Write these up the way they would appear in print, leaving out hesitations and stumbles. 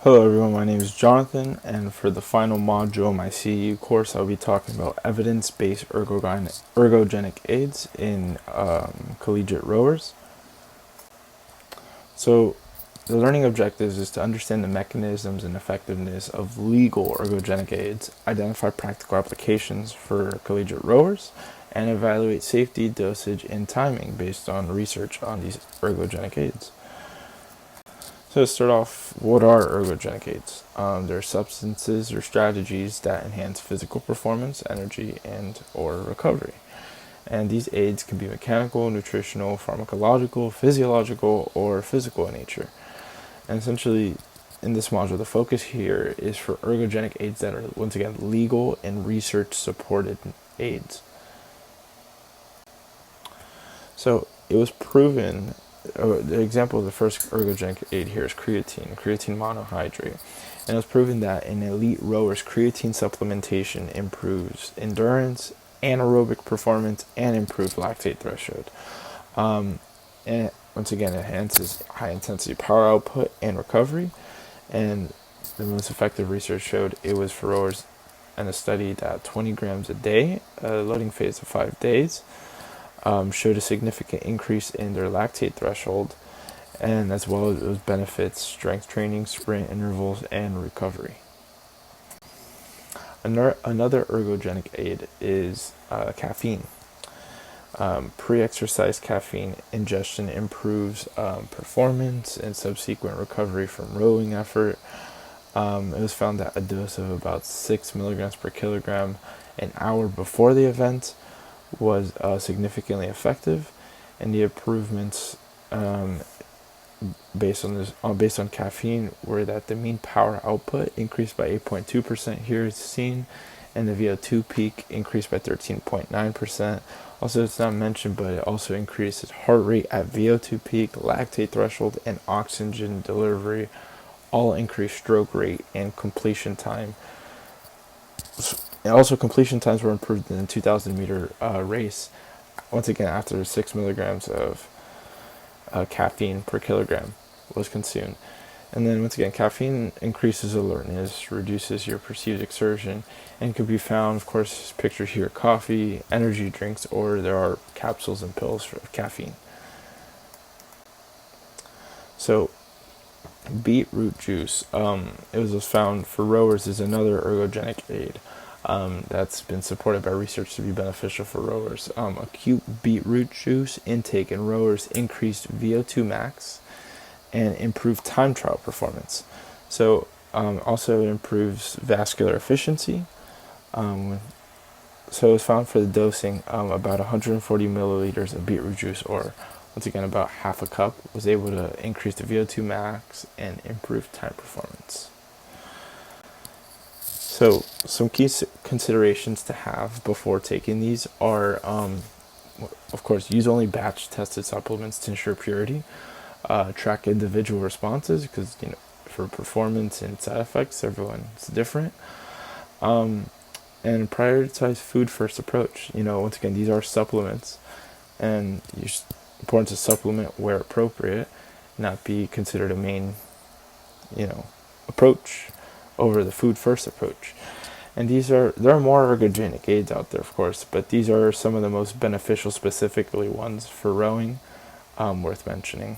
Hello everyone, my name is Jonathan, and for the final module of my CEU course, I'll be talking about evidence-based ergogenic aids in collegiate rowers. So, the learning objectives is to understand the mechanisms and effectiveness of legal ergogenic aids, identify practical applications for collegiate rowers, and evaluate safety, dosage, and timing based on research on these ergogenic aids. So to start off, what are ergogenic aids? They're substances or strategies that enhance physical performance, energy, and or recovery. And these aids can be mechanical, nutritional, pharmacological, physiological, or physical in nature. And essentially, in this module, the focus here is for ergogenic aids that are, once again, legal and research-supported aids. So it was proven. The example of the first ergogenic aid here is creatine monohydrate. And it was proven that in elite rowers, creatine supplementation improves endurance, anaerobic performance, and improved lactate threshold. And once again, it enhances high intensity power output and recovery. And the most effective research showed it was for rowers in a study that 20 grams a day, a loading phase of 5 days, showed a significant increase in their lactate threshold, and as well as those benefits strength training, sprint intervals, and recovery. Another ergogenic aid is caffeine. Pre-exercise caffeine ingestion improves performance and subsequent recovery from rowing effort. It was found that a dose of about 6 milligrams per kilogram an hour before the event was significantly effective, and the improvements based on caffeine were that the mean power output increased by 8.2% here is seen, and the VO2 peak increased by 13.9%. Also, it's not mentioned, but it also increases heart rate at VO2 peak, lactate threshold, and oxygen delivery, all increased stroke rate and completion time. And also, completion times were improved in the 2,000 meter race, once again after 6 milligrams of caffeine per kilogram was consumed. And then once again, caffeine increases alertness, reduces your perceived exertion, and can be found, of course, pictured here, coffee, energy drinks, or there are capsules and pills for caffeine. So, beetroot juice, it was found for rowers is another ergogenic aid. That's been supported by research to be beneficial for rowers. Acute beetroot juice intake in rowers increased VO2 max and improved time trial performance. So also it improves vascular efficiency. So it was found for the dosing about 140 milliliters of beetroot juice, or once again about half a cup, was able to increase the VO2 max and improve time performance. So some key considerations to have before taking these are, of course, use only batch tested supplements to ensure purity. Track individual responses because for performance and side effects, everyone's different. And prioritize food first approach. Once again, these are supplements, and it's important to supplement where appropriate, not be considered a main, approach over the food first approach. And there are more ergogenic aids out there, of course, but these are some of the most beneficial, specifically ones for rowing, worth mentioning.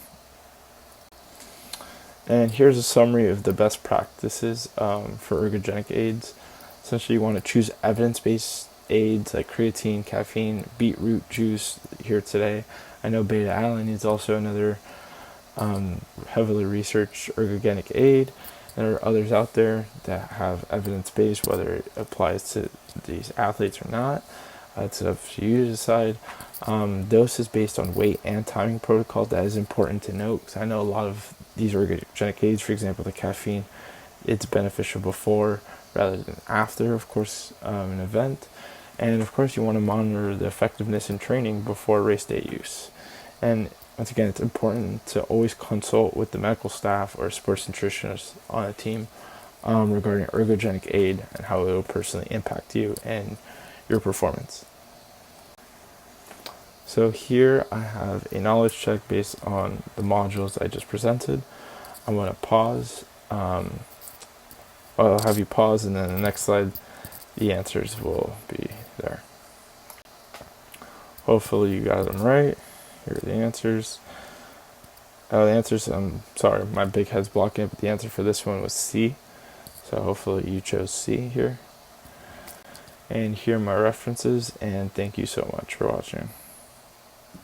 And here's a summary of the best practices for ergogenic aids. Essentially, you want to choose evidence-based aids like creatine, caffeine, beetroot juice here today. I know beta-alanine is also another heavily researched ergogenic aid. There are others out there that have evidence-based, whether it applies to these athletes or not. It's up to you to decide. Doses based on weight and timing protocol, that is important to note, because I know a lot of these ergogenic aids, for example, the caffeine, it's beneficial before rather than after, of course, an event. And of course, you want to monitor the effectiveness in training before race day use. And once again, it's important to always consult with the medical staff or sports nutritionist on a team regarding ergogenic aid and how it will personally impact you and your performance. So here I have a knowledge check based on the modules I just presented. I'm going to pause I'll have you pause, and then the next slide, the answers will be there. Hopefully you got them right. Here are the answers. I'm sorry, my big head's blocking it, but the answer for this one was C. So hopefully you chose C here. And here are my references, and thank you so much for watching.